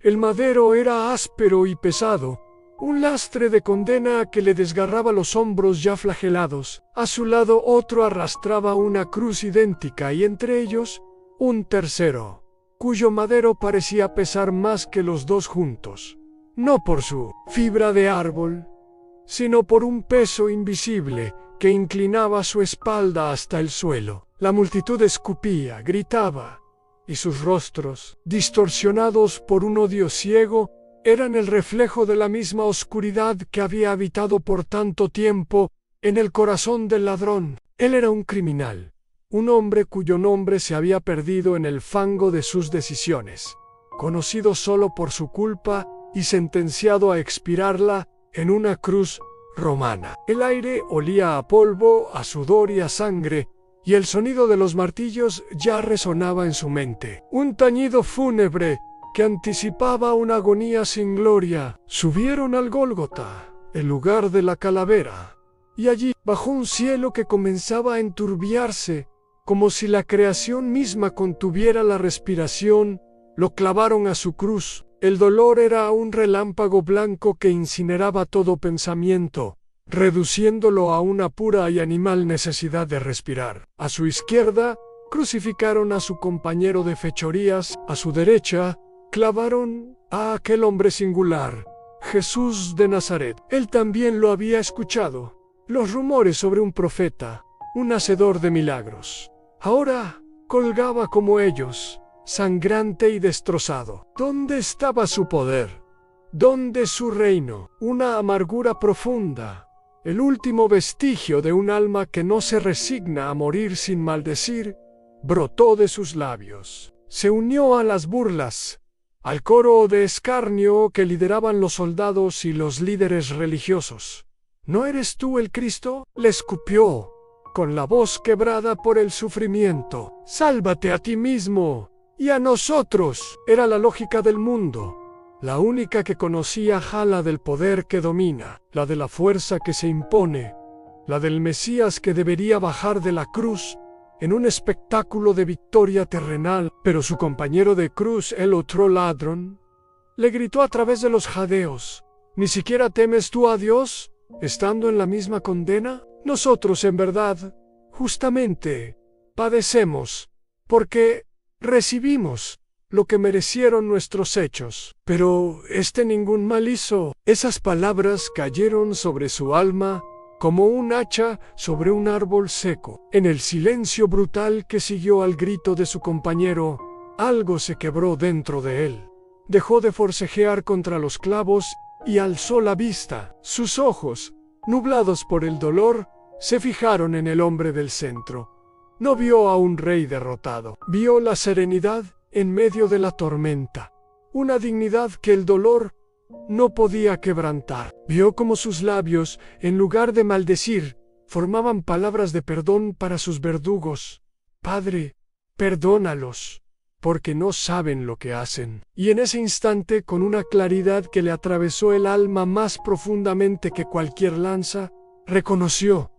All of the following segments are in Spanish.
El madero era áspero y pesado, un lastre de condena que le desgarraba los hombros ya flagelados. A su lado otro arrastraba una cruz idéntica y entre ellos un tercero, cuyo madero parecía pesar más que los dos juntos, no por su fibra de árbol, sino por un peso invisible que inclinaba su espalda hasta el suelo. La multitud escupía, gritaba, y sus rostros, distorsionados por un odio ciego, eran el reflejo de la misma oscuridad que había habitado por tanto tiempo en el corazón del ladrón. Él era un criminal, un hombre cuyo nombre se había perdido en el fango de sus decisiones, conocido solo por su culpa y sentenciado a expirarla en una cruz romana. El aire olía a polvo, a sudor y a sangre, y el sonido de los martillos ya resonaba en su mente. Un tañido fúnebre que anticipaba una agonía sin gloria. Subieron al Gólgota, el lugar de la calavera, y allí, bajo un cielo que comenzaba a enturbiarse, como si la creación misma contuviera la respiración, lo clavaron a su cruz. El dolor era un relámpago blanco que incineraba todo pensamiento, reduciéndolo a una pura y animal necesidad de respirar. A su izquierda, crucificaron a su compañero de fechorías. A su derecha, clavaron a aquel hombre singular, Jesús de Nazaret. Él también lo había escuchado, los rumores sobre un profeta, un hacedor de milagros. Ahora colgaba como ellos, sangrante y destrozado. ¿Dónde estaba su poder? ¿Dónde su reino? Una amargura profunda, el último vestigio de un alma que no se resigna a morir sin maldecir, brotó de sus labios. Se unió a las burlas, al coro de escarnio que lideraban los soldados y los líderes religiosos. ¿No eres tú el Cristo?, le escupió, con la voz quebrada por el sufrimiento. Sálvate a ti mismo y a nosotros. Era la lógica del mundo, la única que conocía la del poder que domina, la de la fuerza que se impone, la del Mesías que debería bajar de la cruz en un espectáculo de victoria terrenal. Pero su compañero de cruz, el otro ladrón, le gritó a través de los jadeos: ¿ni siquiera temes tú a Dios, estando en la misma condena? Nosotros, en verdad, justamente, padecemos, porque recibimos lo que merecieron nuestros hechos. Pero este ningún mal hizo. Esas palabras cayeron sobre su alma como un hacha sobre un árbol seco. En el silencio brutal que siguió al grito de su compañero, algo se quebró dentro de él. Dejó de forcejear contra los clavos y alzó la vista. Sus ojos, nublados por el dolor, se fijaron en el hombre del centro. No vio a un rey derrotado. Vio la serenidad en medio de la tormenta, una dignidad que el dolor no podía quebrantar. Vio como sus labios, en lugar de maldecir, formaban palabras de perdón para sus verdugos. Padre, perdónalos, porque no saben lo que hacen. Y en ese instante, con una claridad que le atravesó el alma más profundamente que cualquier lanza, reconoció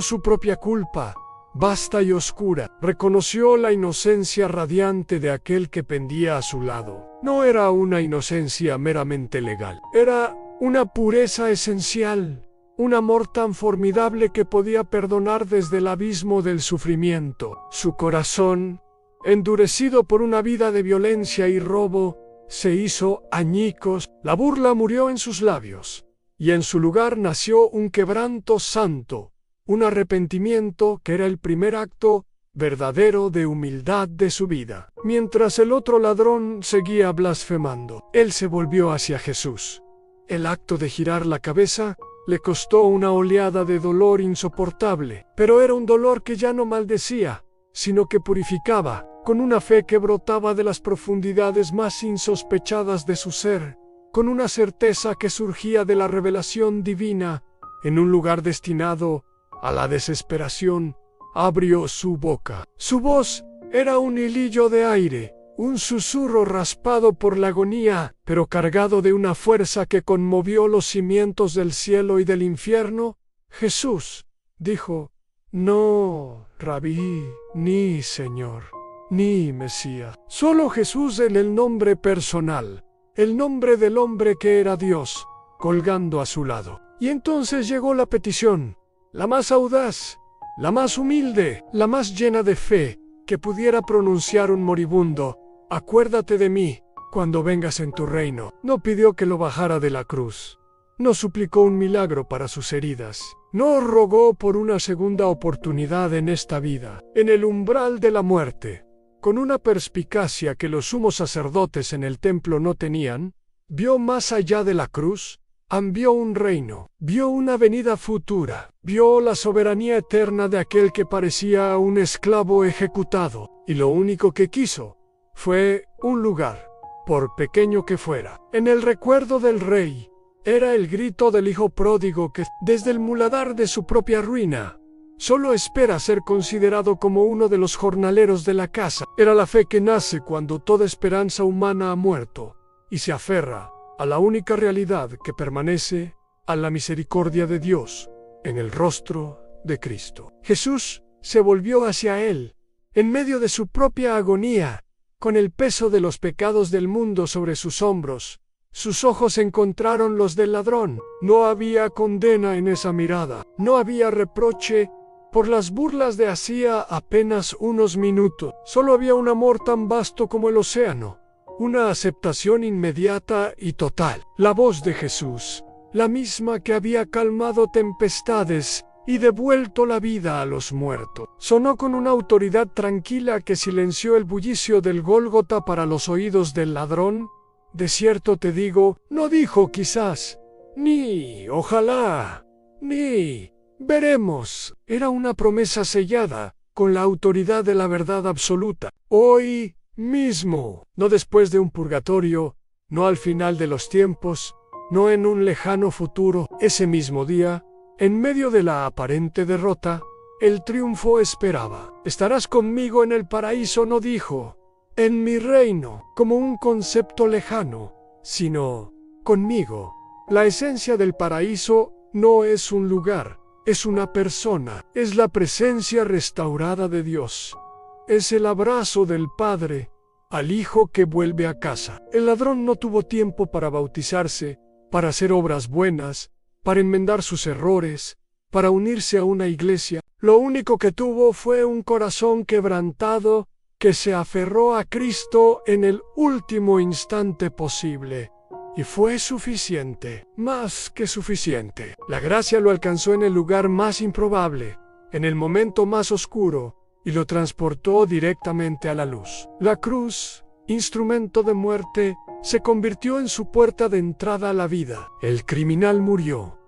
su propia culpa, vasta y oscura. Reconoció la inocencia radiante de aquel que pendía a su lado. No era una inocencia meramente legal, era una pureza esencial, un amor tan formidable que podía perdonar desde el abismo del sufrimiento. Su corazón, endurecido por una vida de violencia y robo, se hizo añicos. La burla murió en sus labios, y en su lugar nació un quebranto santo, un arrepentimiento que era el primer acto verdadero de humildad de su vida. Mientras el otro ladrón seguía blasfemando, él se volvió hacia Jesús. El acto de girar la cabeza le costó una oleada de dolor insoportable, pero era un dolor que ya no maldecía, sino que purificaba, con una fe que brotaba de las profundidades más insospechadas de su ser, con una certeza que surgía de la revelación divina. En un lugar destinado a la desesperación, abrió su boca. Su voz era un hilillo de aire, un susurro raspado por la agonía, pero cargado de una fuerza que conmovió los cimientos del cielo y del infierno. Jesús dijo: «No, Rabí, ni Señor, ni Mesías. Solo Jesús en el nombre personal, el nombre del hombre que era Dios, colgando a su lado. Y entonces llegó la petición, la más audaz, la más humilde, la más llena de fe que pudiera pronunciar un moribundo. Acuérdate de mí cuando vengas en tu reino. No pidió que lo bajara de la cruz. No suplicó un milagro para sus heridas. No rogó por una segunda oportunidad en esta vida. En el umbral de la muerte, con una perspicacia que los sumos sacerdotes en el templo no tenían, vio más allá de la cruz, vio un reino, vio una venida futura, vio la soberanía eterna de aquel que parecía un esclavo ejecutado, y lo único que quiso fue un lugar, por pequeño que fuera. En el recuerdo del rey, era el grito del hijo pródigo que, desde el muladar de su propia ruina, solo espera ser considerado como uno de los jornaleros de la casa. Era la fe que nace cuando toda esperanza humana ha muerto, y se aferra a la única realidad que permanece, a la misericordia de Dios, en el rostro de Cristo. Jesús se volvió hacia él, en medio de su propia agonía, con el peso de los pecados del mundo sobre sus hombros. Sus ojos encontraron los del ladrón. No había condena en esa mirada. No había reproche por las burlas de hacía apenas unos minutos. Solo había un amor tan vasto como el océano. Una aceptación inmediata y total. La voz de Jesús, la misma que había calmado tempestades y devuelto la vida a los muertos, sonó con una autoridad tranquila que silenció el bullicio del Gólgota para los oídos del ladrón. De cierto te digo, no dijo quizás, ni ojalá, ni veremos. Era una promesa sellada con la autoridad de la verdad absoluta. Hoy mismo, no después de un purgatorio, no al final de los tiempos, no en un lejano futuro, ese mismo día, en medio de la aparente derrota, el triunfo esperaba. Estarás conmigo en el paraíso, no dijo, en mi reino, como un concepto lejano, sino conmigo. La esencia del paraíso no es un lugar, es una persona, es la presencia restaurada de Dios. Es el abrazo del Padre al Hijo que vuelve a casa. El ladrón no tuvo tiempo para bautizarse, para hacer obras buenas, para enmendar sus errores, para unirse a una iglesia. Lo único que tuvo fue un corazón quebrantado que se aferró a Cristo en el último instante posible. Y fue suficiente, más que suficiente. La gracia lo alcanzó en el lugar más improbable, en el momento más oscuro, y lo transportó directamente a la luz. La cruz, instrumento de muerte, se convirtió en su puerta de entrada a la vida. El criminal murió,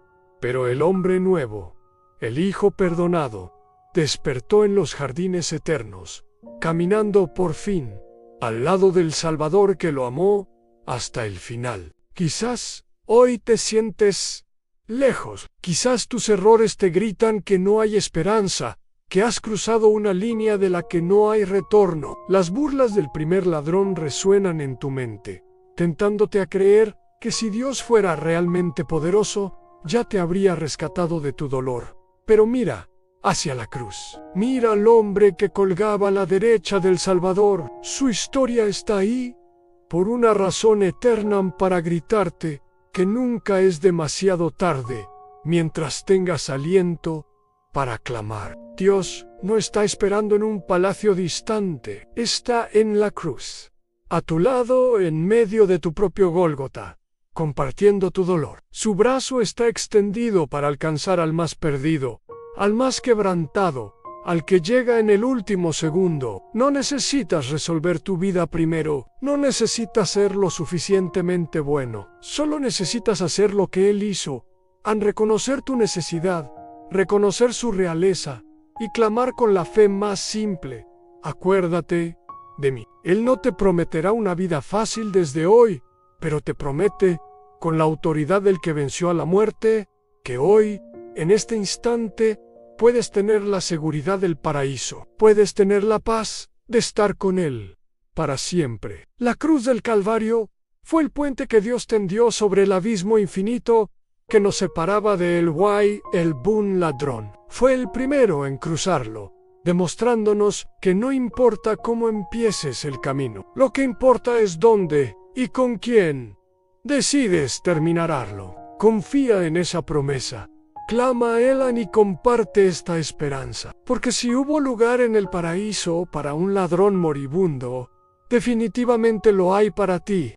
pero el hombre nuevo, el Hijo perdonado, despertó en los jardines eternos, caminando por fin al lado del Salvador que lo amó hasta el final. Quizás hoy te sientes lejos, quizás tus errores te gritan que no hay esperanza, que has cruzado una línea de la que no hay retorno. Las burlas del primer ladrón resuenan en tu mente, tentándote a creer que si Dios fuera realmente poderoso, ya te habría rescatado de tu dolor. Pero mira hacia la cruz. Mira al hombre que colgaba a la derecha del Salvador. Su historia está ahí por una razón eterna para gritarte que nunca es demasiado tarde mientras tengas aliento para clamar. Dios no está esperando en un palacio distante, está en la cruz, a tu lado en medio de tu propio Gólgota, compartiendo tu dolor. Su brazo está extendido para alcanzar al más perdido, al más quebrantado, al que llega en el último segundo. No necesitas resolver tu vida primero, no necesitas ser lo suficientemente bueno, solo necesitas hacer lo que Él hizo, reconocer tu necesidad, reconocer su realeza y clamar con la fe más simple: acuérdate de mí. Él no te prometerá una vida fácil desde hoy, pero te promete, con la autoridad del que venció a la muerte, que hoy, en este instante, puedes tener la seguridad del paraíso, puedes tener la paz de estar con Él para siempre. La cruz del Calvario fue el puente que Dios tendió sobre el abismo infinito que nos separaba de el buen ladrón. Fue el primero en cruzarlo, demostrándonos que no importa cómo empieces el camino, lo que importa es dónde y con quién decides terminarlo. Confía en esa promesa. Clama a Él y comparte esta esperanza, porque si hubo lugar en el paraíso para un ladrón moribundo, definitivamente lo hay para ti.